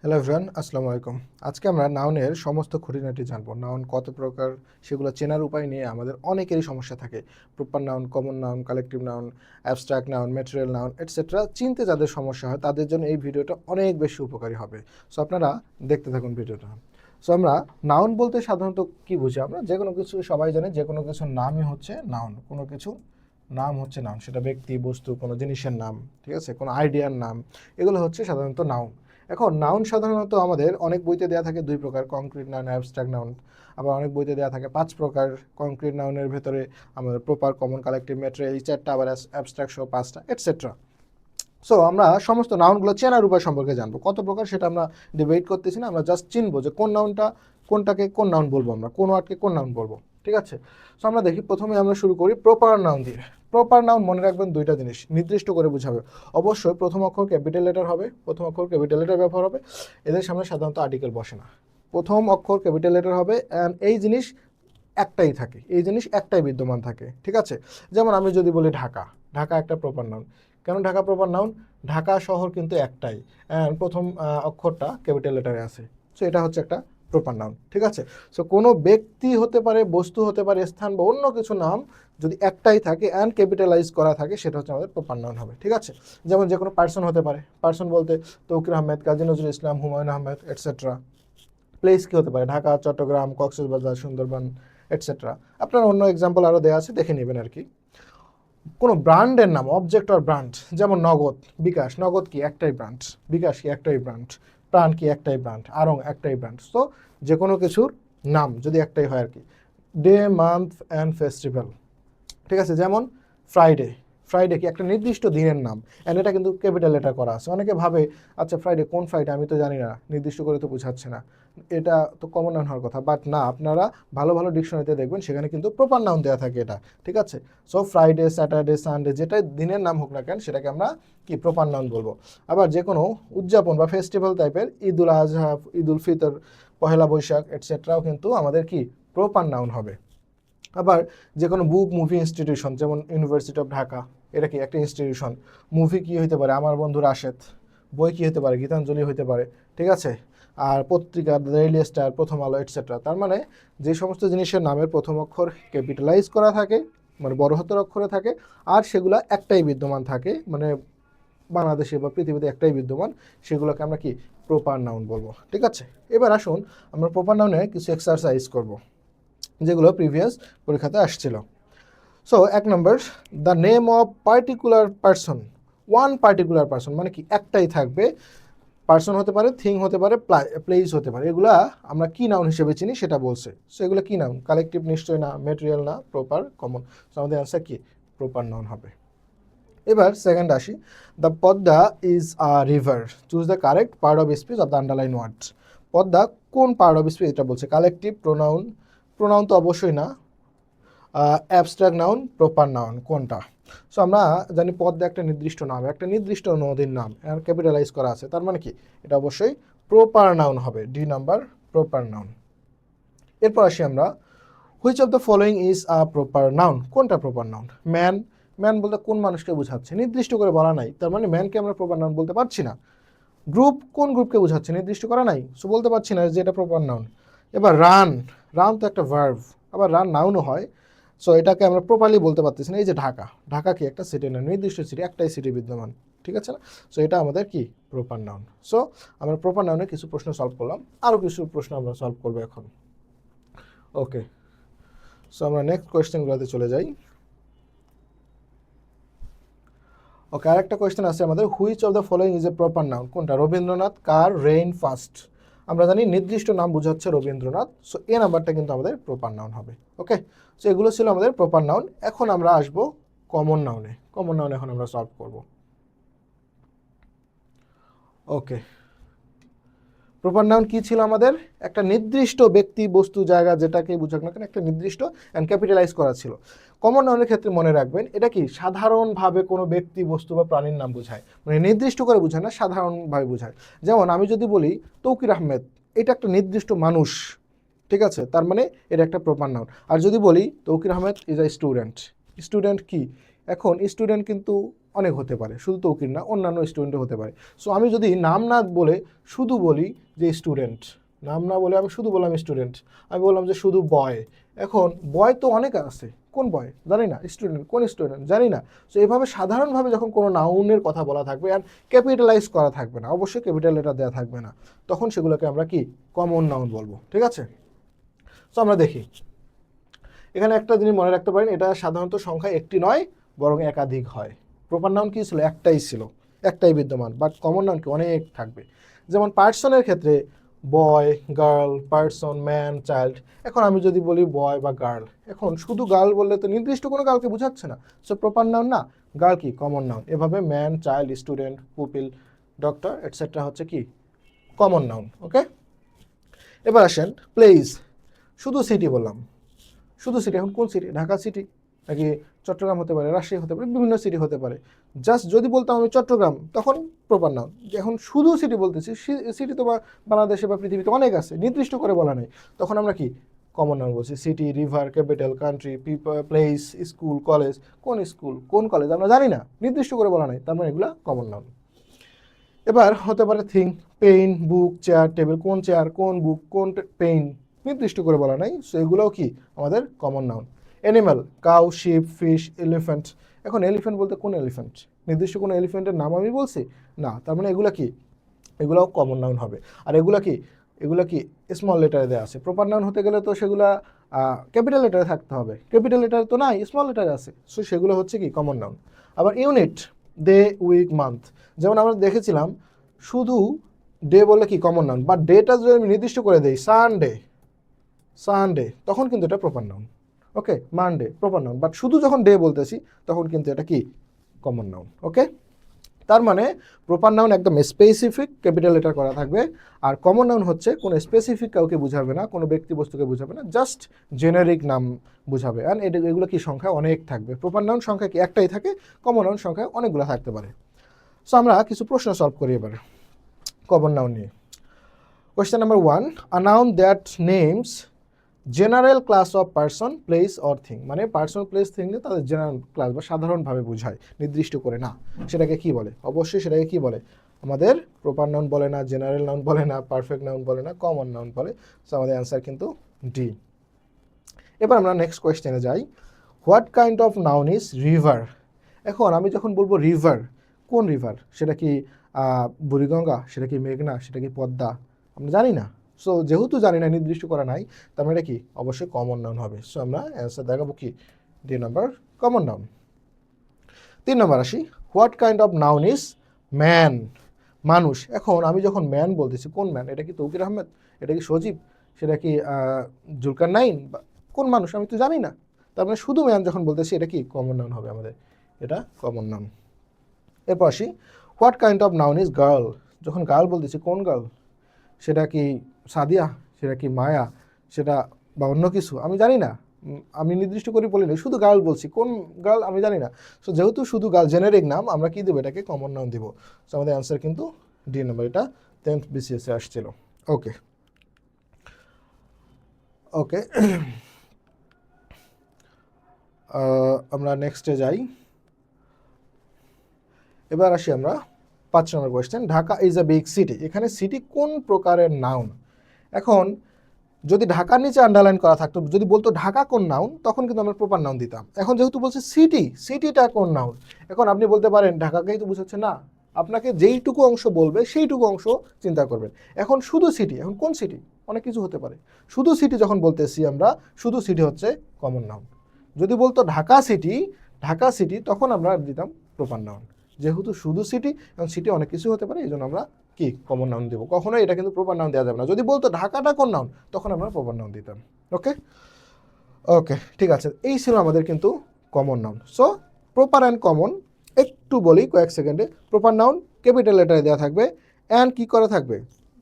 Hello everyone, আসসালামু আলাইকুম। আজকে আমরা নাউনের সমস্ত খুঁটিনাটি জানবো। নাউন কত প্রকার, সেগুলো চেনার উপায় নিয়ে আমাদের অনেকেরই সমস্যা থাকে। Proper noun, common noun, collective noun, abstract noun, material noun etcetera চিনতে যাদের সমস্যা হয় তাদের জন্য এই ভিডিওটা অনেক বেশি উপকারী হবে। সো আপনারা দেখতে থাকুন ভিডিওটা। সো আমরা নাউন বলতে সাধারণত কি বুঝি? আমরা যে কোনো কিছু, সবাই জানে যে কোনো কিছুর নামই হচ্ছে নাউন। কোনো কিছু নাম হচ্ছে নাউন, সেটা ব্যক্তি, বস্তু, কোনো জিনিসের নাম, ঠিক আছে, কোনো আইডিয়ার নাম, এগুলো হচ্ছে সাধারণত নাউন। এখন নাউন সাধারণত আমাদের অনেক বইতে দেওয়া থাকে দুই প্রকার, কংক্রিট নাউন, অ্যাবস্ট্রাক্ট নাউন। আবার অনেক বইতে দেওয়া থাকে পাঁচ প্রকার। কংক্রিট নাউনের ভেতরে আমাদের প্রপার, কমন, কালেকটিভ, ম্যাটেরিয়াল, এই চারটা, আবার অ্যাবস্ট্রাক্ট সহ পাঁচটা এটসেট্রা। সো আমরা সমস্ত নাউনগুলো চেনার উপায় সম্পর্কে জানবো। কত প্রকার সেটা আমরা ডিবেট করতেছি না, আমরা জাস্ট চিনবো যে কোন নাউনটা কোনটাকে কোন নাউন বলবো, আমরা কোন ওয়ার্ডকে কোন নাউন বলবো, ঠিক আছে। সো আমরা দেখি, প্রথমে আমরা শুরু করি প্রপার নাউন দিয়ে। প্রপার নাউন মনে রাখবেন দুইটা জিনিস নির্দিষ্ট করে বুঝাবে। অবশ্যই প্রথম অক্ষর ক্যাপিটাল লেটার হবে, প্রথম অক্ষর ক্যাপিটাল লেটার ব্যবহার হবে। এদের সামনে সাধারণত আর্টিকেল বসে না। প্রথম অক্ষর ক্যাপিটাল লেটার হবে, অ্যান্ড এই জিনিস একটাই থাকে, এই জিনিস একটাই বিদ্যমান থাকে, ঠিক আছে। যেমন আমি যদি বলি ঢাকা, ঢাকা একটা প্রপার নাউন। কেন ঢাকা প্রপার নাউন? ঢাকা শহর কিন্তু একটাই, অ্যান্ড প্রথম অক্ষরটা ক্যাপিটাল লেটারে আছে। সো এটা হচ্ছে একটা প্রপার নাউন, ঠিক আছে। সো কোনো ব্যক্তি হতে পারে, বস্তু হতে পারে, স্থান বা অন্য কিছু নাম যদি একটাই থাকে অ্যান্ড ক্যাপিটালাইজ করা থাকে, সেটা হচ্ছে আমাদের প্রপার নাউন হবে, ঠিক আছে। যেমন যে কোনো পার্সন হতে পারে, পার্সন বলতে তৌকির আহমেদ, কাজী নজরুল ইসলাম, হুমায়ুন আহমেদ এটসেট্রা। প্লেস কী হতে পারে? ঢাকা, চট্টগ্রাম, কক্সবাজার, সুন্দরবন এটসেট্রা। আপনার অন্য এক্সাম্পল আরও দেওয়া আছে, দেখে নেবেন আর কি। কোনো ব্র্যান্ডের নাম, অবজেক্ট আর ব্র্যান্ড, যেমন নগদ, বিকাশ। নগদ কি? একটাই ব্র্যান্ড। বিকাশ কি? একটাই ব্র্যান্ড। প্রাণ কি? একটাই ব্র্যান্ড। আড়ং একটাই ব্র্যান্ড। তো যে কোনো কিছুর নাম যদি একটাই হয় আর কি। ডে, মান্থ অ্যান্ড ফেস্টিভ্যাল, ঠিক আছে। যেমন ফ্রাইডে, ফ্রাইডে কি? একটা নির্দিষ্ট দিনের নাম, অ্যান্ড এটা কিন্তু ক্যাপিটাল লেটার করা আছে। অনেকে ভাবে আচ্ছা ফ্রাইডে কোন ফ্রাইডে, আমি তো জানি না, নির্দিষ্ট করে তো বোঝাচ্ছে না, এটা তো কমন নাউন হওয়ার কথা। বাট না, আপনারা ভালো ভালো ডিকশনারিতে দেখবেন সেখানে কিন্তু প্রপার নাউন দেওয়া থাকে এটা, ঠিক আছে। সো ফ্রাইডে, স্যাটারডে, সানডে, যেটাই দিনের নাম হোক না কেন সেটাকে আমরা কি? প্রপার নাউন বলবো। আবার যে কোনো উদযাপন বা ফেস্টিভ্যাল টাইপের, ঈদ উল আজহা, ঈদ উল ফিতর, পহেলা বৈশাখ এটসেট্রাও কিন্তু আমাদের কি? প্রপার নাউন হবে। আবার যে কোনো বুক, মুভি, ইনস্টিটিউশন, যেমন ইউনিভার্সিটি অফ ঢাকা, এটা কি? একটা ইনস্টিটিউশন। মুভি কি হতে পারে? আমার বন্ধু রাশেদ। বই কি হতে পারে? গীতাঞ্জলি হতে পারে, ঠিক আছে। আর পত্রিকা ডেইলি স্টার, প্রথম আলো এটসেট্রা। তার মানে যে সমস্ত জিনিসের নামের প্রথম অক্ষর ক্যাপিটালাইজ করা থাকে, মানে বড় হাতের অক্ষরে থাকে, আর সেগুলো একটাই বিদ্যমান থাকে, মানে বাংলাদেশে বা পৃথিবীতে একটাই বিদ্যমান, সেগুলোকে আমরা কি? প্রপার নাউন বলবো, ঠিক আছে। এবার আসুন আমরা প্রপার নাউনে কিছু এক্সারসাইজ করব, যেগুলো প্রিভিয়াস পরীক্ষাতে আসছিল। So 1 number, the name of particular person. One particular person মানে কি? একটাই থাকবে। পার্সন হতে পারে, থিং হতে পারে, প্লেস হতে পারে। এগুলা আমরা কি নাউন হিসেবে চিনি সেটা বলছে। সো এগুলো কি নাউন? কালেকটিভ নিশ্চয় না, ম্যাটেরিয়াল না, প্রপার, কমন। সো আমাদের অ্যান্সার কি? প্রপার নাউন হবে। এবার সেকেন্ড আসি, the Padma is a river, choose the correct part of speech of the underline word. Padma কোন পার্ট অফ স্পিচ এটা বলছে? কালেকটিভ, প্রোনাউন, প্রোনাউন তো অবশ্যই না, অ্যাবস্ট্রাক্ট নাউন, প্রপার নাউন, কোনটা? সো আমরা জানি পদ্মা একটা নির্দিষ্ট নাম, একটা নির্দিষ্ট নদীর নাম, আর ক্যাপিটালাইজ করা আছে, তার মানে কি? এটা অবশ্যই প্রপার নাউন হবে। D number, proper noun. এরপর আসি আমরা, which of the following is a proper noun? কোনটা প্রপার নাউন? ম্যান। ম্যান বলতে কোন মানুষকে বোঝাচ্ছে? নির্দিষ্ট করে বলা নাই, তার মানে ম্যানকে আমরা প্রপার নাউন বলতে পারছি না। গ্রুপ, কোন গ্রুপকে বোঝাচ্ছে? নির্দিষ্ট করা নাই, সো বলতে পারছি না যে এটা প্রপার নাউন। এবার রান, রান তো একটা ভার্ভ, আবার রান নাউনও হয়। সো এটাকে আমরা প্রপারলি বলতে পারতেছি না। এই যে ঢাকা, ঢাকা কি? একটা সিটি না, নির্দিষ্ট সিটি, একটাই সিটি বিদ্যমান, ঠিক আছে না। সো এটা আমাদের কি? Proper noun. সো আমরা প্রপার নাউনে কিছু প্রশ্ন সলভ করলাম, আরও কিছু প্রশ্ন আমরা সলভ করবো এখন। ওকে, সো আমরা নেক্সট কোয়েশ্চেনগুলোতে চলে যাই। ওকে, আরেকটা কোয়েশ্চেন আছে আমাদের, which of the following is a proper noun? কোনটা? রবীন্দ্রনাথ, কার, রেইন, ফাস্ট। আমরা জানি নির্দিষ্ট নাম বোঝাচ্ছে রবীন্দ্রনাথ, সো এ নাম্বারটা কিন্তু আমাদের প্রপার নাউন হবে। ওকে, সো এগুলো ছিল আমাদের প্রপার নাউন। এখন আমরা আসবো কমন নাউনে। কমন নাউন এখন আমরা সলভ করব। ওকে, প্রপার নাউন কি ছিল আমাদের? একটা নির্দিষ্ট ব্যক্তি, বস্তু, জায়গা, যেটাকে বুঝাক না কেন, একটা নির্দিষ্ট অ্যান্ড ক্যাপিটালাইজ করা ছিল। কমন নাউনের ক্ষেত্রে মনে রাখবেন, এটা কি? সাধারণভাবে কোনো ব্যক্তি, বস্তু বা প্রাণীর নাম বোঝায়, মানে নির্দিষ্ট করে বোঝায় না, সাধারণভাবে বোঝায়। যেমন আমি যদি বলি তৌকির আহমেদ, এটা একটা নির্দিষ্ট মানুষ, ঠিক আছে, তার মানে এটা একটা প্রপার নাউন। আর যদি বলি Taukir Ahmed is a student, student কি? এখন স্টুডেন্ট কিন্তু অনেক হতে পারে, শুধু তৌকির না, অন্যান্য স্টুডেন্টও হতে পারে। সো আমি যদি নাম না বলে শুধু বলি যে স্টুডেন্ট, নাম না বলে আমি শুধু বললাম স্টুডেন্ট, আমি বললাম যে শুধু বয়। এখন বয় তো অনেক আছে, কোন বয় জানি না, স্টুডেন্ট কোন স্টুডেন্ট জানি না। সো এভাবে সাধারণভাবে যখন কোনো নাউনের কথা বলা থাকবে আর ক্যাপিটালাইজ করা থাকবে না, অবশ্যই ক্যাপিটাল লেটার দেওয়া থাকবে না, তখন সেগুলোকে আমরা কি কমন নাউন বলবো। ঠিক আছে? সো আমরা দেখি এখানে একটা জিনিস মনে রাখতে পারেন, এটা সাধারণত সংখ্যা একটি নয় বরং একাধিক হয়। প্রপার নাউন কি ছিল? একটাই ছিল, একটাই বিদ্যমান, বাট কমন নাউন কি অনেক থাকবে। যেমন পার্সনের ক্ষেত্রে বয়, গার্ল, পার্সন, ম্যান, চাইল্ড। এখন আমি যদি বলি বয় বা গার্ল, এখন শুধু গার্ল বললে তো নির্দিষ্ট কোনো গার্লকে বোঝাচ্ছে না, সো প্রপার নাউন না, গার্ল কি কমন নাউন। এভাবে man, child, student, pupil, doctor etcetera হচ্ছে কি কমন নাউন। ওকে, এবার আসেন প্লেস। শুধু সিটি বললাম, শুধু সিটি। এখন কোন সিটি? ঢাকা সিটি নাকি চট্টগ্রাম হতে পারে, রাজশাহী হতে পারে, বিভিন্ন সিটি হতে পারে। জাস্ট যদি বলতাম আমি চট্টগ্রাম, তখন প্রপার নাউন। এখন শুধু সিটি বলতেছি, সিটি তো বাংলাদেশে বা পৃথিবীতে অনেক আছে, নির্দিষ্ট করে বলা নেই, তখন আমরা কি কমন নাউন বলছি। City, river, capital, country, place, school, college. কোন স্কুল, কোন কলেজ আমরা জানি না, নির্দিষ্ট করে বলা নাই, তার মানে এগুলা কমন নাউন। এবার হতে পারে থিং, পেইন, বুক, চেয়ার, টেবিল। কোন চেয়ার, কোন বুক, কোন পেইন, নির্দিষ্ট করে বলা নাই, সো এগুলোও কি আমাদের common noun. Animal, cow, sheep, fish, elephant. এখন এলিফ্যান্ট বলতে কোন এলিফ্যান্ট? নির্দিষ্ট কোনো এলিফ্যান্টের নাম আমি বলছি না, তার মানে এগুলা কি, এগুলাও কমন নাউন হবে। আর এগুলা কি, এগুলা কি স্মল লেটারে দেওয়া আছে। প্রপার নাউন হতে গেলে তো সেগুলা ক্যাপিটাল লেটারে থাকতে হবে, ক্যাপিটাল লেটারে তো নাই, স্মল লেটারে আছে, সো সেগুলো হচ্ছে কি কমন নাউন। আবার ইউনিট, ডে, উইক, মান্থ। যেমন আমরা দেখেছিলাম শুধু ডে বললে কি কমন নাউন, বা ডেটা যদি আমি নির্দিষ্ট করে দেই সানডে, সানডে, তখন কিন্তু এটা proper noun. Okay, Monday proper noun, but শুধু যখন ডে বলতেছি তখন কিন্তু এটা কি কমন নাউন। ওকে, তার মানে প্রপার নাউন একদম স্পেসিফিক ক্যাপিটাল লেটার করা থাকবে, আর কমন নাউন হচ্ছে কোনো স্পেসিফিক কাউকে বুঝাবে না, কোনো ব্যক্তি বস্তুকে বুঝাবে না, জাস্ট জেনারিক নাম বুঝাবে। আর এগুলো কি সংখ্যা অনেক থাকবে। প্রপার নাউন সংখ্যা কি একটাই থাকে, কমন নাউন সংখ্যা অনেকগুলো থাকতে পারে। সো আমরা কিছু প্রশ্ন সলভ করি এবার কমন নাউন নিয়ে। Question number 1, a noun that names general class of person, place or thing. মানে পার্সন, প্লেস, থিংকে তাদের জেনারেল ক্লাস বা সাধারণভাবে বোঝায়, নির্দিষ্ট করে না। সেটাকে কি বলে? অবশ্যই সেটাকে কি বলে? আমাদের প্রপার নাউন বলে না, জেনারেল নাউন বলে না, পারফেক্ট নাউন বলে না, কমন নাউন বলে। সো আমাদের অ্যান্সার কিন্তু ডি। এবার আমরা নেক্সট কোয়েশ্চেনে যাই। What kind of noun is river? এখন আমি যখন বলবো রিভার, কোন রিভার? সেটা কি বুড়িগঙ্গা, সেটা কি মেঘনা, সেটা কি পদ্মা? আমরা জানি না। সো যেহেতু জানি না, নির্দিষ্ট করা নাই, তার মানে কি অবশ্যই কমন নাউন হবে। সো আমরা অ্যান্সার দেখাবো কি ডি নাম্বার, কমন নাউন। 3 নম্বর আসি, what kind of noun is man? মানুষ। এখন আমি যখন ম্যান বলতেছি, কোন ম্যান? এটা কি তৌকির আহমেদ, এটা কি সজীব, সেটা কি জুলকার নাইন, বা কোন মানুষ আমি তো জানি না, তার মানে শুধু ম্যান যখন বলতেছি এটা কি কমন নাউন হবে আমাদের, এটা কমন নাউন। এরপর আসি, what kind of noun is girl? যখন গার্ল বলতেছি, কোন গার্ল? সেটা কি সাদিয়া, সেটা কি মায়া, সেটা বা অন্য কিছু আমি জানি না, আমি নির্দিষ্ট করে বলি না, শুধু গার্ল বলছি, কোন গার্ল আমি জানি না। সো যেহেতু শুধু গার্ল জেনারিক নাম, আমরা কি দেবো? এটাকে কমন নাউন দিব। সো আমাদের অ্যান্সার কিন্তু ডি নাম্বার, এটা 10th BCS আসছিল। ওকে ওকে, আমরা নেক্সটে যাই। এবার আসি আমরা 5 নম্বর question. Dhaka is a big city. এখানে সিটি কোন প্রকারের নাউন? এখন যদি ঢাকার নিচে আন্ডারলাইন করা থাকতো, যদি বলতো ঢাকা কোন নাউন, তখন কিন্তু আমরা প্রপার নাউন দিতাম। এখন যেহেতু বলছে সিটি, সিটিটা কোন নাউন? এখন আপনি বলতে পারেন ঢাকাকেই তো বুঝাচ্ছে না, আপনাকে যেইটুকু অংশ বলবে সেইটুকু অংশ চিন্তা করবেন। এখন শুধু সিটি, এখন কোন সিটি? অনেক কিছু হতে পারে। শুধু সিটি যখন বলতেছি আমরা, শুধু সিটি হচ্ছে কমন নাউন। যদি বলতো ঢাকা সিটি, ঢাকা সিটি, তখন আমরা দিতাম প্রপার নাউন। যেহেতু শুধু সিটি, এবং সিটি অনেক কিছু হতে পারে, এই জন্য আমরা কি কমন নাউন দেবো। কখনোই এটা কিন্তু প্রপার নাউন দেওয়া যাবে না। যদি বলতো ঢাকাটা কোন নাউন, তখন আমরা প্রপার নাউন দিতাম। ওকে ওকে, ঠিক আছে, এই ছিল আমাদের কিন্তু common noun. So proper and common একটু বলি কয়েক সেকেন্ডে। প্রপার নাউন ক্যাপিটাল লেটারে দেওয়া থাকবে, অ্যান্ড কি করা থাকবে?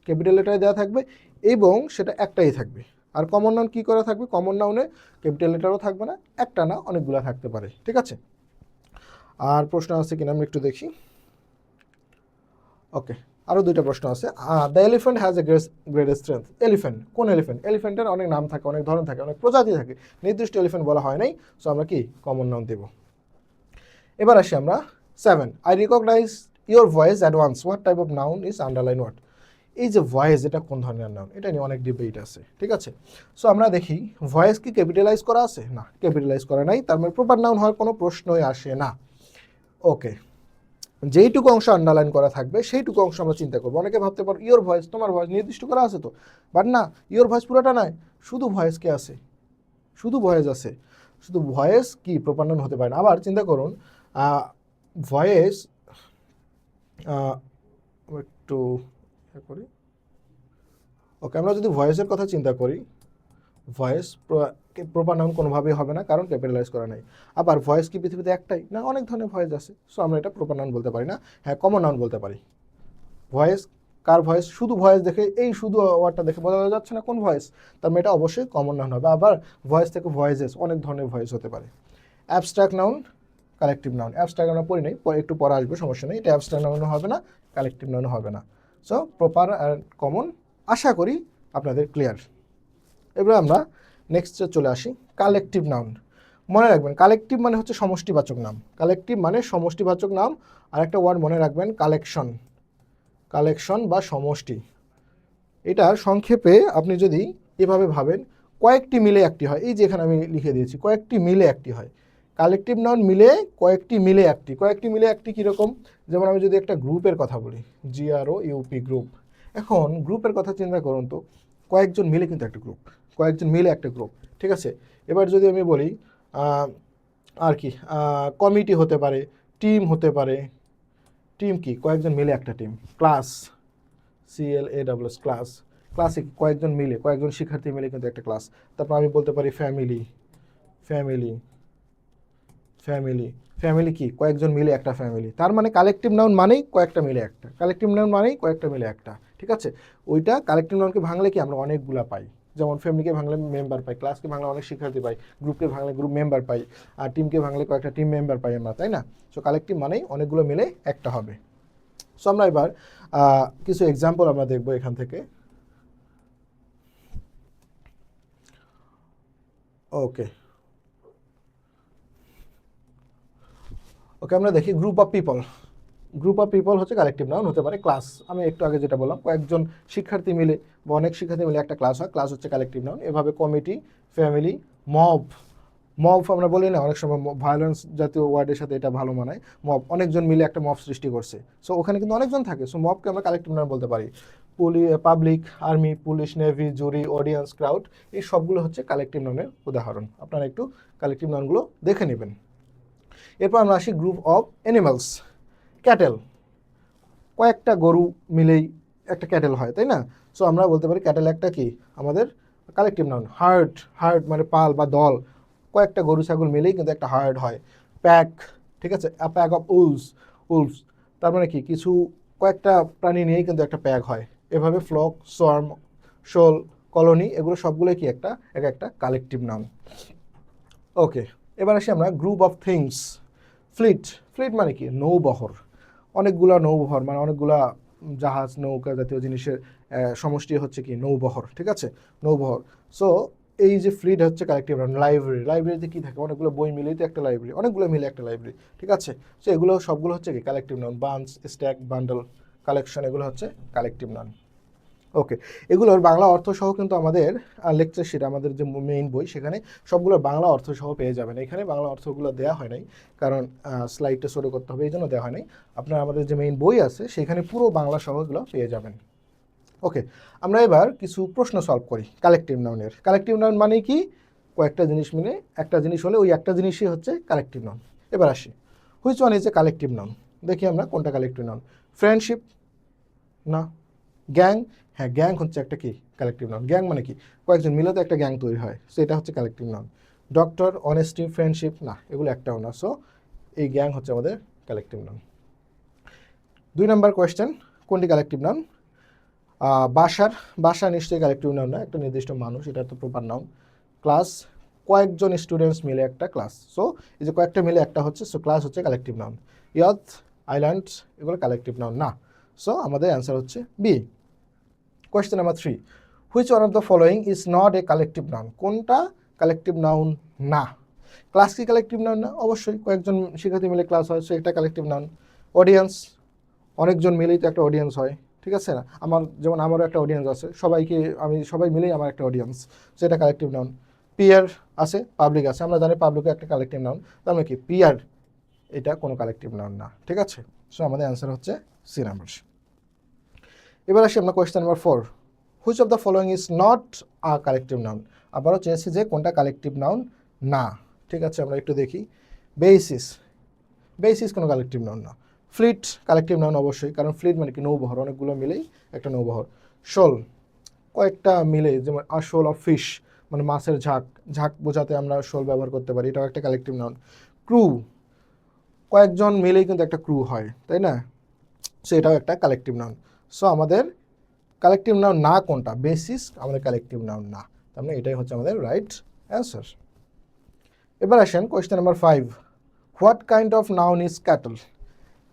ক্যাপিটাল লেটারে দেওয়া থাকবে, এবং সেটা একটাই থাকবে। আর কমন নাউন কি করা থাকবে? কমন নাউনে ক্যাপিটাল লেটারও থাকবে না, একটা না অনেকগুলো থাকতে পারে। ঠিক আছে, আর প্রশ্ন আছে কিনা আমি একটু দেখি। ওকে, আরও 2টা প্রশ্ন আছে। The elephant has a great strength. Elephant, কোন এলিফ্যান্ট? এলিফ্যান্টের অনেক নাম থাকে, অনেক ধরন থাকে, অনেক প্রজাতি থাকে, নির্দিষ্ট এলিফ্যান্ট বলা হয় নাই। সো আমরা কি কমন নাউন দেব। এবার আসি আমরা 7, I recognize your voice at once, what type of noun is underline word. এই যে ভয়েস, এটা কোন ধরনের নাউন, এটা নিয়ে অনেক ডিবেট আছে, ঠিক আছে। সো আমরা দেখি ভয়েস কি ক্যাপিটালাইজ করা আছে? না, ক্যাপিটালাইজ করা নাই, তার মানে প্রপার নাউন হওয়ার কোনো প্রশ্নই আসে না। ওকে, যেইটুকু অংশ আন্ডারলাইন করা থাকবে সেইটুকু অংশ আমরা চিন্তা করবো। অনেকে ভাবতে পারো ইওর ভয়েস, তোমার ভয়েস নির্দিষ্ট করা আছে তো, বাট না, ইওর ভয়েস পুরোটা নয়, শুধু ভয়েস কে আছে, শুধু ভয়েস আছে। শুধু ভয়েস কি প্রপার নাউন হতে পারে না। আবার চিন্তা করুন, ভয়েস একটু করি। ওকে, আমরা যদি ভয়েসের কথা চিন্তা করি, ভয়েস প্রপার নাউন কোনোভাবেই হবে না, কারণ ক্যাপিটালাইজ করা নাই। আবার ভয়েস কি পৃথিবীতে একটাই না, অনেক ধরনের ভয়েস আছে। সো আমরা এটা প্রপার নাউন বলতে পারি না, হ্যাঁ কমন নাউন বলতে পারি। ভয়েস, কার ভয়েস? শুধু ভয়েস দেখে, এই শুধু ওয়ার্ডটা দেখে বোঝা যাচ্ছে না কোন ভয়েস, তার মানে এটা অবশ্যই কমন নাউন হবে। আবার ভয়েস থেকে ভয়েসেস, অনেক ধরনের ভয়েস হতে পারে। Abstract noun, collective noun. Abstract আমরা পড়ি নাই, একটু পরে আসবে, সমস্যা নেই। এটা অ্যাবস্ট্রাক্ট নাউন হবে না, কালেকটিভ নাউন হবে না। সো প্রপার আর কমন আশা করি আপনাদের ক্লিয়ার। এবার আমরা নেক্সটে চলে আসি, কালেকটিভ নাউন। মনে রাখবেন কালেকটিভ মানে হচ্ছে সমষ্টিবাচক নাম, কালেকটিভ মানে সমষ্টিবাচক নাম। আর একটা ওয়ার্ড মনে রাখবেন, কালেকশন, কালেকশন বা সমষ্টি। এটার সংক্ষেপে আপনি যদি এভাবে ভাবেন, কয়েকটি মিলে একটি হয়। এই যে এখানে আমি লিখে দিয়েছি, কয়েকটি মিলে একটি হয়। কালেকটিভ নাউন মিলে কয়েকটি মিলে একটি, কয়েকটি মিলে একটি কীরকম? যেমন আমি যদি একটা গ্রুপের কথা বলি, GROUP গ্রুপ। এখন গ্রুপের কথা চিন্তা করুন তো, কয়েকজন মিলে কিন্তু একটা গ্রুপ, কয়েকজন মিলে একটা গ্রুপ, ঠিক আছে। এবার যদি আমি বলি আর কি, কমিটি হতে পারে, টিম হতে পারে। টিম কি? কয়েকজন মিলে একটা টিম। Class, CLASS, class. ক্লাসে কয়েকজন মিলে, কয়েকজন শিক্ষার্থী মিলে কিন্তু একটা ক্লাস। তারপর আমি বলতে পারি ফ্যামিলি, ফ্যামিলি, ফ্যামিলি। ফ্যামিলি কি? কয়েকজন মিলে একটা ফ্যামিলি। তার মানে কালেকটিভ নাউন মানেই কয়েকটা মিলে একটা, কালেকটিভ নাউন মানেই কয়েকটা মিলে একটা, ঠিক আছে। ওইটা কালেকটিভ নাউনকে ভাঙলে কি আমরা অনেকগুলা পাই। যেমন ফ্যামিলিকে ভাঙলে মেম্বার পাই, ক্লাসকে ভাঙলে অনেক শিক্ষার্থী পাই, গ্রুপকে ভাঙলে গ্রুপ মেম্বার পাই, আর টিমকে ভাঙলে কয়েকটা টিম মেম্বার পাই আমরা, তাই না? সো কালেকটিভ মানেই অনেকগুলো মিলে একটা হবে। সো আমরা এবার কিছু এক্সাম্পল আমরা দেখব এখান থেকে। ওকে, ওকে আমরা দেখি group of people. Group of people হচ্ছে কালেকটিভ নাউন হতে পারে। ক্লাস, আমি একটু আগে যেটা বললাম, কয়েকজন শিক্ষার্থী মিলে বা অনেক শিক্ষার্থী মিলে একটা ক্লাস হয়, ক্লাস হচ্ছে কালেকটিভ নাউন। এভাবে কমিটি, ফ্যামিলি, মব। মব আমরা বলি না অনেক সময়, ভায়োলেন্স জাতীয় ওয়ার্ডের সাথে এটা ভালো মানায়। মব, অনেকজন মিলে একটা মব সৃষ্টি করছে, সো ওখানে কিন্তু অনেকজন থাকে। সো মবকে আমরা কালেকটিভ নাউন বলতে পারি। পাবলিক, আর্মি, পুলিশ, নেভি, জুরি, অডিয়েন্স, ক্রাউড, এই সবগুলো হচ্ছে কালেকটিভ নাউনের উদাহরণ। আপনারা একটু কালেকটিভ নাউনগুলো দেখে নেবেন। এরপর আমরা আসি গ্রুপ অফ অ্যানিমালস। ক্যাটেল, কয়েকটা গরু মিলেই একটা ক্যাটেল হয়, তাই না? সো আমরা বলতে পারি ক্যাটেল একটা কি আমাদের কালেকটিভ নাউন। হার্ড, হার্ড মানে পাল বা দল, কয়েকটা গরু ছাগল মিলেই কিন্তু একটা হার্ড হয়। প্যাক, ঠিক আছে, আ প্যাক অফ উলস, উলস তার মানে কি কিছু কয়েকটা প্রাণী নিয়েই কিন্তু একটা প্যাক হয়। এভাবে ফ্লক, সোয়ার্ম, শোল, কলোনি, এগুলো সবগুলোই কি একটা এক একটা কালেকটিভ নাউন। ওকে, এবার আসি আমরা group of things. Fleet, fleet মানে কি নৌবহর। অনেকগুলা নৌবহর মানে অনেকগুলা জাহাজ, নৌকা জাতীয় জিনিসের সমষ্টি হচ্ছে কি নৌবহর, ঠিক আছে, নৌবহর। সো এই যে ফ্লিট হচ্ছে কালেকটিভ নাউন। লাইব্রেরি, লাইব্রেরিতে কি থাকে? অনেকগুলো বই মিলেই তো একটা লাইব্রেরি, অনেকগুলো মিলে একটা লাইব্রেরি, ঠিক আছে। সো এগুলো সবগুলো হচ্ছে কি collective noun. Bunch, stack, bundle, collection, এগুলো হচ্ছে কালেকটিভ নাউন। ওকে, এগুলোর বাংলা অর্থ সহ কিন্তু আমাদের লেকচার শিট, আমাদের যে মেইন বই, সেখানে সবগুলোর বাংলা অর্থ সহ পেয়ে যাবেন। এখানে বাংলা অর্থগুলো দেওয়া হয় নাই, কারণ স্লাইডটা শুরু করতে হবে, এই জন্য দেওয়া হয় নাই। আপনার আমাদের যে মেইন বই আছে সেখানে পুরো বাংলা সহ এগুলো পেয়ে যাবেন। ওকে, আমরা এবার কিছু প্রশ্ন সলভ করি কালেকটিভ নাউনের। কালেকটিভ নাউন মানে কি? কয়েকটা জিনিস মিলে একটা জিনিস হলে ওই একটা জিনিসই হচ্ছে কালেকটিভ নাউন। এবার আসি, which one is a collective noun. দেখি আমরা কোনটা কালেকটিভ নাউন। ফ্রেন্ডশিপ না। গ্যাং, হ্যাঁ গ্যাং হচ্ছে একটা কি কালেকটিভ নাউন। গ্যাং মানে কি কয়েকজন মিলে তো একটা গ্যাং তৈরি হয়, সো এটা হচ্ছে collective noun. Doctor, honesty, friendship, না এগুলো একটাও না। সো এই গ্যাং হচ্ছে আমাদের কালেকটিভ নাউন। 2 নম্বর কোয়েশ্চেন, কোনটি কালেকটিভ নাউন? বাসার, বাসা নিশ্চয়ই কালেকটিভ নাউন না, একটা নির্দিষ্ট মানুষ, এটা তো প্রপার নাউন। ক্লাস, কয়েকজন স্টুডেন্টস মিলে একটা ক্লাস, সো এই যে কয়েকটা মিলে একটা হচ্ছে, সো ক্লাস হচ্ছে কালেকটিভ নাউন। ইয়থ, আইল্যান্ড, এগুলো কালেকটিভ নাউন না। সো আমাদের অ্যান্সার হচ্ছে B. Question number 3, which one of the following is not a collective noun. কোনটা কালেকটিভ নাউন না? ক্লাস কি কালেকটিভ নাউন না? অবশ্যই, কয়েকজন শিক্ষার্থী মিলে ক্লাস হয়, সো এটা কালেকটিভ নাউন। অডিয়েন্স, অনেকজন মিলেই তো একটা অডিয়েন্স হয়, ঠিক আছে না? যেমন আমারও একটা অডিয়েন্স আছে, সবাই মিলেই আমার একটা অডিয়েন্স, সেটা কালেকটিভ নাউন। পিয়ার আছে, পাবলিক আছে, আমরা জানি পাবলিকও একটা কালেকটিভ নাউন, তার মানে কি পিয়ার এটা কোনো কালেকটিভ নাউন না, ঠিক আছে? সো আমাদের অ্যান্সার হচ্ছে সি নাম্বার। এবার আসি আমরা question number 4, which of the following is not a collective noun. আবারও চেয়েছি যে কোনটা কালেকটিভ নাউন না, ঠিক আছে? আমরা একটু দেখি। বেসিস কোনো কালেকটিভ নাউন না। ফ্লিট কালেকটিভ নাউন অবশ্যই, কারণ ফ্লিট মানে কি নৌবহর, অনেকগুলো মিলেই একটা নৌবহর। শোল কয়েকটা মিলে, যেমন আ শোল অফ ফিশ মানে মাছের ঝাঁক বোঝাতে আমরা শোল ব্যবহার করতে পারি, এটাও একটা কালেকটিভ নাউন। ক্রু কয়েকজন মিলেই কিন্তু একটা ক্রু হয়, তাই না? সো এটাও একটা কালেকটিভ নাউন। সো আমাদের কালেকটিভ নাউন না কোনটা? বেসিস আমাদের কালেকটিভ নাউন না, তার মানে এটাই হচ্ছে আমাদের রাইট অ্যান্সার। এবার আসেন question number 5, what kind of noun is cattle.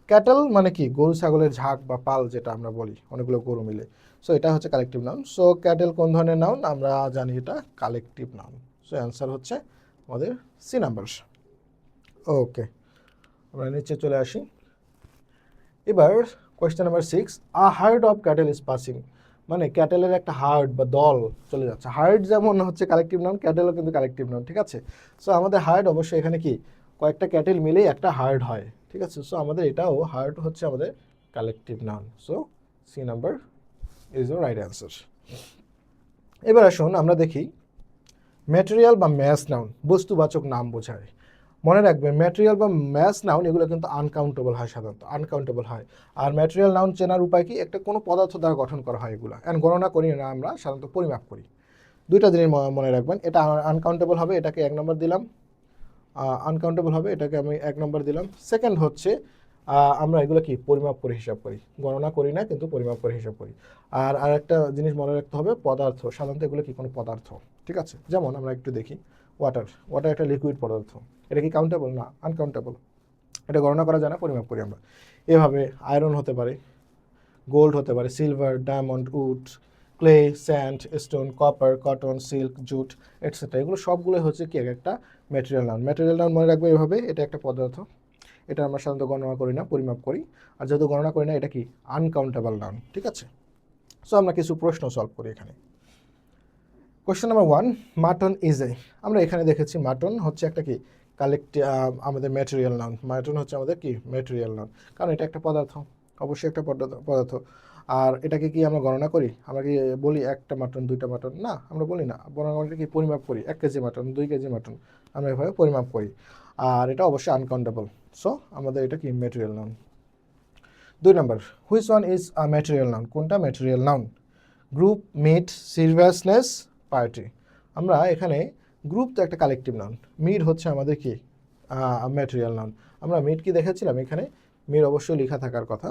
Cattle মানে কি? গরু ছাগলের ঝাঁক বা পাল, যেটা আমরা বলি অনেকগুলো গরু মিলে। সো এটা হচ্ছে কালেকটিভ নাউন। সো ক্যাটেল কোন ধরনের নাউন? আমরা জানি এটা কালেকটিভ নাউন। সো অ্যান্সার হচ্ছে আমাদের সি নাম্বার। ওকে, আমরা নিচে চলে আসি। এবার question number 6, a hard of cattle is passing, মানে ক্যাটেলের একটা হার্ড বা দল চলে যাচ্ছে। হার্ড যেমন হচ্ছে কালেকটিভ নাউন, ক্যাটেলও কিন্তু কালেকটিভ নাউন, ঠিক আছে? সো আমাদের হার্ড অবশ্যই এখানে কি কয়েকটা ক্যাটেল মিলেই একটা হার্ড হয়, ঠিক আছে? সো আমাদের এটাও হার্ড হচ্ছে আমাদের collective noun. So C number is the right answer. এবার আসুন আমরা দেখি ম্যাটেরিয়াল বা ম্যাস নাউন, বস্তুবাচক নাম বোঝায়। মনে রাখবেন ম্যাটেরিয়াল বা ম্যাস নাউন এগুলো কিন্তু আনকাউন্টেবল হয়, সাধারণত আনকাউন্টেবল হয়। আর ম্যাটেরিয়াল নাউন চেনার উপায় কি? একটা কোনো পদার্থ দ্বারা গঠন করা হয় এগুলো, অ্যান্ড গণনা করি না, আমরা সাধারণত পরিমাপ করি। দুইটা জিনিস মনে রাখবেন, এটা আনকাউন্টেবল হবে, এটাকে 1 নম্বর দিলাম। আনকাউন্টেবল হবে, এটাকে আমি 1 নম্বর দিলাম। সেকেন্ড হচ্ছে আমরা এগুলো কি পরিমাপ করে হিসাব করি, গণনা করি না কিন্তু পরিমাপ করে হিসাব করি। আর আরেকটা জিনিস মনে রাখতে হবে, পদার্থ সাধারণত এগুলো কি কোনো পদার্থ, ঠিক আছে? যেমন আমরা একটু দেখি ওয়াটার একটা লিকুইড পদার্থ, এটা কি কাউন্টেবল? না, আনকাউন্টেবল, এটা গণনা করা যায় না, পরিমাপ করি আমরা। এভাবে আয়রন হতে পারে, গোল্ড হতে পারে, silver, diamond, wood, clay, sand, stone, copper, cotton, silk, jute etcetera, এগুলো সবগুলো হচ্ছে কি একটা ম্যাটেরিয়াল নাউন। ম্যাটেরিয়াল নাউন মনে রাখবে এভাবে, এটা একটা পদার্থ, এটা আমরা সাধারণত গণনা করি না, পরিমাপ করি। আর যেহেতু গণনা করি না, এটা কি আনকাউন্টেবল নাউন, ঠিক আছে? সো আমরা কিছু প্রশ্ন সলভ করি এখানে। Question number 1, mutton is a, আমরা এখানে দেখেছি মাটন হচ্ছে একটা কি আমাদের ম্যাটেরিয়াল নাউন। মাটন হচ্ছে আমাদের কি ম্যাটেরিয়াল নাউন, কারণ এটা একটা পদার্থ, অবশ্যই একটা পদার্থ। আর এটাকে কি আমরা গণনা করি? আমরা কি বলি একটা মাটন, দুইটা মাটন? না, আমরা বলি না, বরং আমরা কি পরিমাপ করি, 1 কেজি মাটন, 2 কেজি মাটন, আমরা এভাবে পরিমাপ করি। আর এটা অবশ্যই আনকাউন্টেবল। সো আমাদের এটা কি ম্যাটেরিয়াল নাউন। 2 নম্বর, which one is a material noun, কোনটা material noun? Group, meat, seriousness, party. আমরা এখানে গ্রুপ তো একটা কালেকটিভ নাউন, মিট হচ্ছে আমাদের কি ম্যাটেরিয়াল নাউন। আমরা মিট কি দেখেছিলাম এখানে? মিট অবশ্যই লেখা থাকার কথা,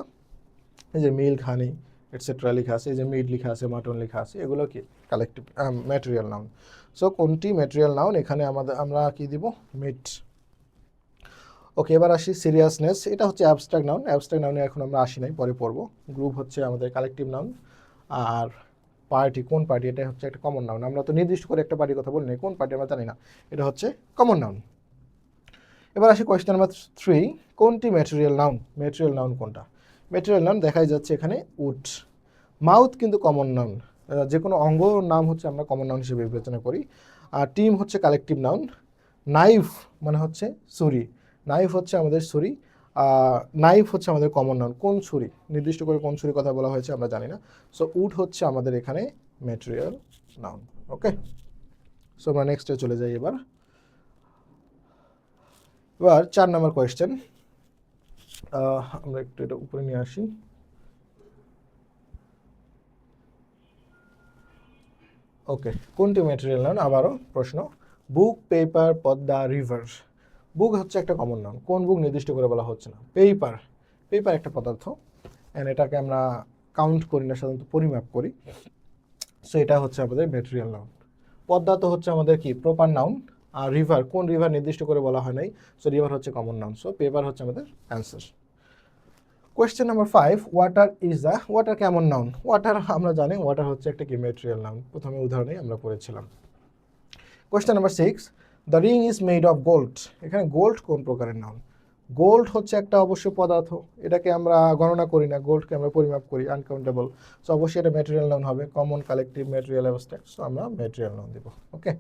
এই যে মিল্ক, হানি এটসেট্রা লেখা আছে, এই যে মিট লেখা আছে, মাটন লেখা আছে, এগুলো কি কালেকটিভ ম্যাটেরিয়াল নাউন। সো কোনটি ম্যাটেরিয়াল নাউন? এখানে আমরা কি দিব? মিট। ওকে, এবার আসি সিরিয়াসনেস, এটা হচ্ছে অ্যাবস্ট্রাক্ট নাউন। অ্যাবস্ট্রাক্ট নাউনে এখন আমরা আসি নাই, পরে পড়বো। গ্রুপ হচ্ছে আমাদের কালেকটিভ নাউন। আর পার্টি, কোন পার্টি? এটা হচ্ছে একটা কমন নাউন, আমরা তো নির্দিষ্ট করে একটা পার্টির কথা বলি না, কোন পার্টি আমরা জানি না, এটা হচ্ছে কমন নাউন। এবার আসি কোয়েশ্চেন নাম্বার 3, কোনটি ম্যাটেরিয়াল নাউন? ম্যাটেরিয়াল নাউন কোনটা? ম্যাটেরিয়াল নাউন দেখাই যাচ্ছে এখানে উড। মাউথ কিন্তু কমন নাউন, যে কোনো অঙ্গ নাম হচ্ছে আমরা কমন নাউন হিসেবে বিবেচনা করি। আর টিম হচ্ছে কালেকটিভ নাউন। নাইফ মানে হচ্ছে ছুরি, নাইফ হচ্ছে আমাদের ছুরি। নাইফ হচ্ছে আমাদের কমন নাউন। কোন ছুরি? নির্দিষ্ট করে কোন ছুরি কথা বলা হয়েছে আমরা জানি না। সো উড হচ্ছে আমাদের এখানে ম্যাটেরিয়াল নাউন। ওকে, সো আমরা নেক্সটে চলে যাই। এবার 4 নম্বর কোয়েশ্চেন, আমরা একটু এটা উপরে নিয়ে আসি। ওকে, কোনটি ম্যাটেরিয়াল নাউন? আবারও প্রশ্ন, বুক, পেপার, পদ্মা, রিভার। বুক হচ্ছে একটা কমন নাউন, কোন বুক নির্দিষ্ট করে বলা হচ্ছে না। পেপার একটা পদার্থ, অ্যান্ড এটাকে আমরা কাউন্ট করি না, সাধারণত পরিমাপ করি। সো এটা হচ্ছে আমাদের ম্যাটেরিয়াল নাউন। পদ্মা তো হচ্ছে আমাদের কি প্রপার নাউন। আর রিভার, কোন রিভার নির্দিষ্ট করে বলা হয় নাই, সো রিভার হচ্ছে কমন নাউন। সো পেপার হচ্ছে আমাদের অ্যান্সার। কোয়েশ্চেন নাম্বার 5, ওয়াটার কেমন নাউন? ওয়াটার আমরা জানি, ওয়াটার হচ্ছে একটা কি ম্যাটেরিয়াল নাউন, প্রথমে উদাহরণেই আমরা পড়েছিলাম। Question number 6, the ring is made of gold, এখানে গোল্ড কোন প্রকারের নাউন? গোল্ড হচ্ছে একটা অবশ্যই পদার্থ, এটাকে আমরা গণনা করি না, গোল্ডকে আমরা পরিমাপ করি, আনকাউন্টেবল। সো অবশ্যই এটা ম্যাটেরিয়াল নাউন হবে, common, collective, material, abstract. So আমরা ম্যাটেরিয়াল নাউন দেব। ওকে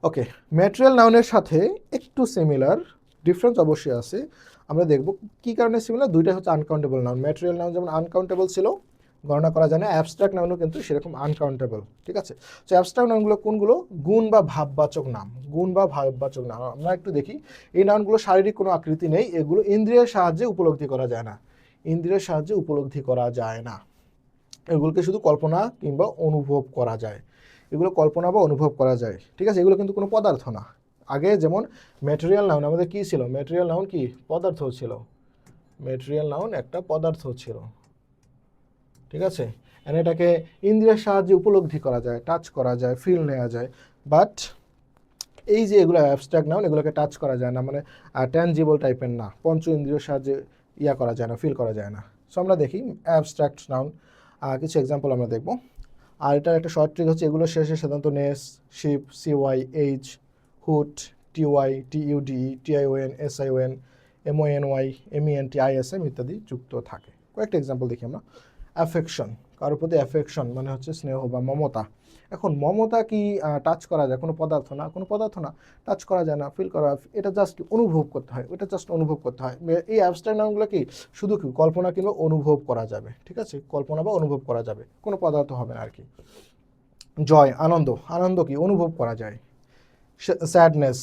ওকে, ম্যাটেরিয়াল নাউনের সাথে একটু সিমিলার, ডিফারেন্স অবশ্যই আছে। আমরা দেখব কী কারণে সিমিলার। দুইটা হচ্ছে আনকাউন্টেবল নাউন। ম্যাটেরিয়াল নাউন যেমন আনকাউন্টেবল ছিল, গণনা করা যায় না, অ্যাবস্ট্রাক্ট নাউনও কিন্তু সেরকম আনকাউন্টেবল। ঠিক আছে, তো অ্যাবস্ট্রাক্ট নাউনগুলো কোনগুলো? গুণ বা ভাববাচক নাম, গুণ বা ভাববাচক নাম। আমরা একটু দেখি, এই নাউনগুলো শারীরিক কোনো আকৃতি নেই, এগুলো ইন্দ্রিয়ের সাহায্যে উপলব্ধি করা যায় না, ইন্দ্রিয়ের সাহায্যে উপলব্ধি করা যায় না, এগুলোকে শুধু কল্পনা কিংবা অনুভব করা যায়, এগুলো কল্পনা বা অনুভব করা যায়। ঠিক আছে, এগুলো কিন্তু কোনো পদার্থ না। আগে যেমন ম্যাটেরিয়াল নাউন আমাদের কী ছিল? ম্যাটেরিয়াল নাউন কি পদার্থ ছিল, ম্যাটেরিয়াল নাউন একটা পদার্থ ছিল। ঠিক আছে, এটাকে ইন্দ্রিয়ের সাহায্যে উপলব্ধি করা যায়, টাচ করা যায়, ফিল নেওয়া যায়। বাট এই যে এগুলো অ্যাবস্ট্রাক্ট নাউন, এগুলোকে টাচ করা যায় না, মানে ট্যানজিবল টাইপের না, পঞ্চ ইন্দ্রিয়ের সাহায্যে ইয়া করা যায় না, ফিল করা যায় না। সো আমরা দেখি অ্যাবস্ট্রাক্ট নাউন, কিছু এক্সাম্পল আমরা দেখব। আর এটার একটা শর্ট ট্রিক হচ্ছে, এগুলো শেষে সাধারণত নেস, শিপ, সিওয়াই, এইচ, হুট, টিওয়াই, টিইউডি, টিআইওএন, এসআইওএন, এমওএনওয়াই, এমইএনটি, আইএসএম ইত্যাদি যুক্ত থাকে। কয়েকটা এক্সাম্পল দেখি আমরা। অ্যাফেকশন, কারোর প্রতি অ্যাফেকশন মানে হচ্ছে স্নেহ বা মমতা। এখন মমতা কি টাচ করা যায়? কোনো পদার্থ না, কোনো পদার্থ না, টাচ করা যায় না, ফিল করা, এটা জাস্ট অনুভব করতে হয়, ওটা জাস্ট অনুভব করতে হয়। এই অ্যাবস্ট্রাক্ট নাউনগুলো কি শুধু কি কল্পনা কিংবা অনুভব করা যাবে। ঠিক আছে, কল্পনা বা অনুভব করা যাবে, কোনো পদার্থ হবে না আর কি। জয়, আনন্দ, আনন্দ কি অনুভব করা যায়। Sadness,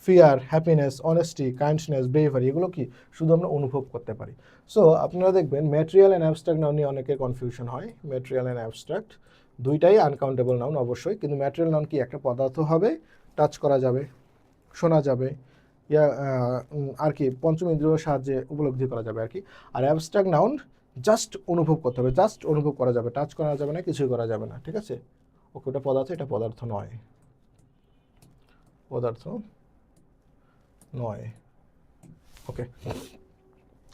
fear, happiness, honesty, kindness, bravery, এগুলো কি শুধু আমরা অনুভব করতে পারি। সো আপনারা দেখবেন ম্যাটেরিয়াল অ্যান্ড অ্যাবস্ট্রাক্ট নাউন নিয়ে অনেকের কনফিউশন হয়। ম্যাটেরিয়াল অ্যান্ড অ্যাবস্ট্রাক্ট দুইটাই আনকাউন্টেবল নাউন অবশ্যই, কিন্তু ম্যাটেরিয়াল নাউন কি একটা পদার্থ হবে, টাচ করা যাবে, শোনা যাবে, ইয়া আর কি পঞ্চম ইন্দ্রিয়ের সাহায্যে উপলব্ধি করা যাবে আর কি। আর অ্যাবস্ট্রাক্ট নাউন জাস্ট অনুভব করতে হবে, জাস্ট অনুভব করা যাবে, টাচ করা যাবে না, কিছুই করা যাবে না। ঠিক আছে, ওকে, ওটা পদার্থ, এটা পদার্থ নয়, পদার্থ নয়। ওকে,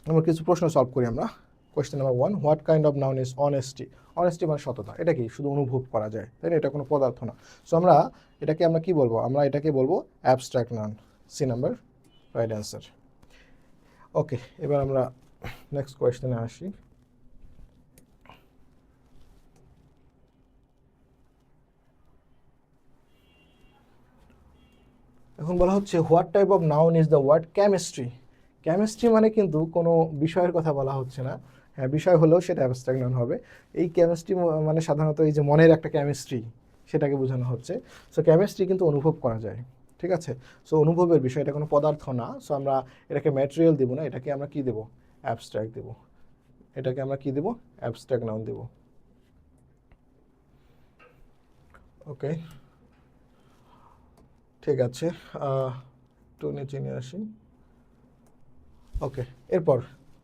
আমরা কিছু প্রশ্ন সলভ করি আমরা। Question number 1, what kind of noun is honesty? Honesty মানে সততা, এটা কি শুধু অনুভব করা যায়, তাই না, এটা কোনো পদার্থ না। সো আমরা এটাকে আমরা কি বলবো? আমরা এটাকে বলবো abstract noun. C number right answer. Okay, এবার আমরা নেক্সট কোয়েশ্চেনে আসি। এখন বলা হচ্ছে what type of noun is the word chemistry? Chemistry মানে কিন্তু কোনো বিষয়ের কথা বলা হচ্ছে না, হ্যাঁ বিষয় হলেও সেটা অ্যাবস্ট্রাক্ট নাউন হবে। এই কেমিস্ট্রি মানে সাধারণত এই যে মনের একটা কেমিস্ট্রি, সেটাকে বোঝানো হচ্ছে। সো কেমিস্ট্রি কিন্তু অনুভব করা যায়। ঠিক আছে, সো অনুভবের বিষয়, এটা কোনো পদার্থ না। সো আমরা এটাকে ম্যাটেরিয়াল দেবো না, এটাকে আমরা কি দেবো? অ্যাবস্ট্রাক্ট দেবো। এটাকে আমরা কি দেবো? অ্যাবস্ট্রাক্ট নাউন দেবো। ওকে, ঠিক আছে, একটু নিচে নিয়ে আসি। ওকে, এরপর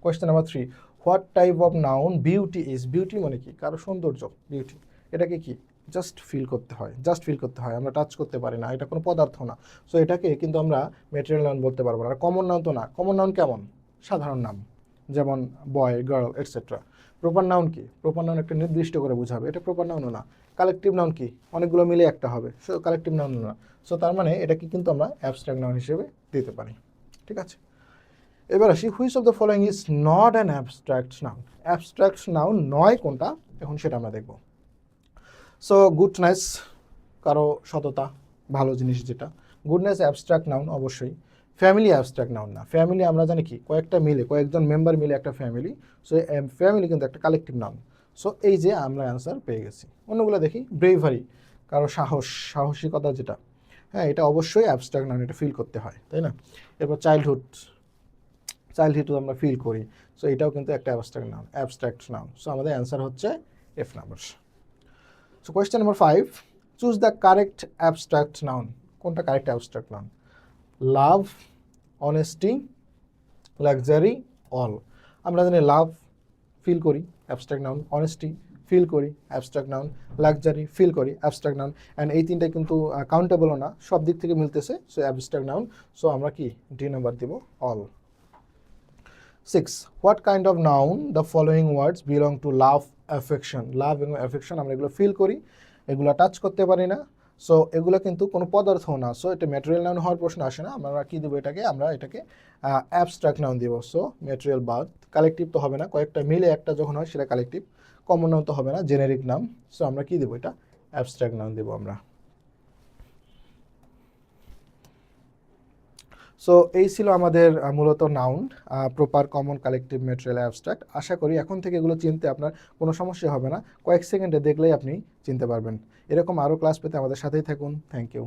question number 3, what type of noun beauty is? Beauty মানে কি? কারো সৌন্দর্য, বিউটি। এটাকে কি জাস্ট ফিল করতে হয়, জাস্ট ফিল করতে হয়, আমরা টাচ করতে পারি না, এটা কোনো পদার্থ না। সো এটাকে কিন্তু আমরা ম্যাটেরিয়াল নাউন বলতে পারবো না। আর কমন নাউন তো না, কমন নাউন কেমন? সাধারণ নাম, যেমন বয়, গার্ল, এটসেট্রা। প্রপার নাউন কি? প্রপার নাউন একটা নির্দিষ্ট করে বোঝাবে, এটা প্রপার নাউনও না। কালেকটিভ নাউন কি? অনেকগুলো মিলে একটা হবে, সো কালেকটিভ নাউনও না। সো তার মানে এটাকে কিন্তু আমরা অ্যাবস্ট্রাক্ট নাউন হিসেবে দিতে পারি। ঠিক আছে, এবার আসি, which of the following is not an abstract noun? Abstract noun নয় কোনটা, এখন সেটা আমরা দেখব। সো গুডনেস, কারো সততা, ভালো জিনিস যেটা, গুডনেস অ্যাবস্ট্রাক্ট নাউন অবশ্যই। ফ্যামিলি অ্যাবস্ট্রাক্ট নাউন না। ফ্যামিলি আমরা জানি কি কয়েকটা মিলে, কয়েকজন মেম্বার মিলে একটা ফ্যামিলি। সো ফ্যামিলি কিন্তু একটা কালেকটিভ নাউন। সো এই যে আমরা অ্যান্সার পেয়ে গেছি। অন্যগুলো দেখি, ব্রেভারি, কারো সাহস, সাহসিকতা যেটা, হ্যাঁ এটা অবশ্যই অ্যাবস্ট্রাক্ট নাউন, এটা ফিল করতে হয়, তাই না। এরপর চাইল্ডহুড, চাইল্ডহুড আমরা ফিল করি, সো এটাও কিন্তু একটা abstract noun, abstract noun. So আমাদের অ্যান্সার হচ্ছে F number. So question number 5, choose the correct abstract noun. কোনটা কারেক্ট অ্যাবস্ট্রাক্ট নাউন? লাভ, অনেস্টি, লাক্সারি, অল। আমরা জানি লাভ ফিল করি, অ্যাবস্ট্রাক্ট নাউন। অনেস্টি ফিল করি, অ্যাবস্ট্রাক্ট নাউন। লাক্সারি ফিল করি, abstract noun. And এই তিনটা কিন্তু কাউন্টেবলও না, সব দিক থেকে মিলতেছে, সো অ্যাবস্ট্রাক্ট নাউন। সো আমরা কি ডি নাম্বার দিব, all. 6, what kind of noun the following words belong to love, affection? Love এবং অ্যাফেকশন আমরা এগুলো ফিল করি, এগুলো টাচ করতে পারি না। সো এগুলো কিন্তু কোনো পদার্থ না, সো এটা ম্যাটেরিয়াল নাউন হওয়ার প্রশ্ন আসে না। আমরা কি দেবো এটাকে, আমরা এটাকে অ্যাবস্ট্রাক্ট নাউন দিব। সো ম্যাটেরিয়াল বাদ, কালেকটিভ তো হবে না, কয়েকটা মিলে একটা যখন হয় সেটা কালেকটিভ। কমন নাউন তো হবে না, জেনেরিক নাম। সো আমরা কি দেবো, এটা অ্যাবস্ট্রাক্ট নাউন দেবো আমরা। সো এই ছিল আমাদের মূলত noun, proper, common, collective, material, abstract. আশা করি এখন থেকে এগুলো চিনতে আপনার কোনো সমস্যা হবে না, কয়েক সেকেন্ডে দেখলেই আপনি চিনতে পারবেন। এরকম আরও ক্লাস পেতে আমাদের সাথেই থাকুন। Thank you.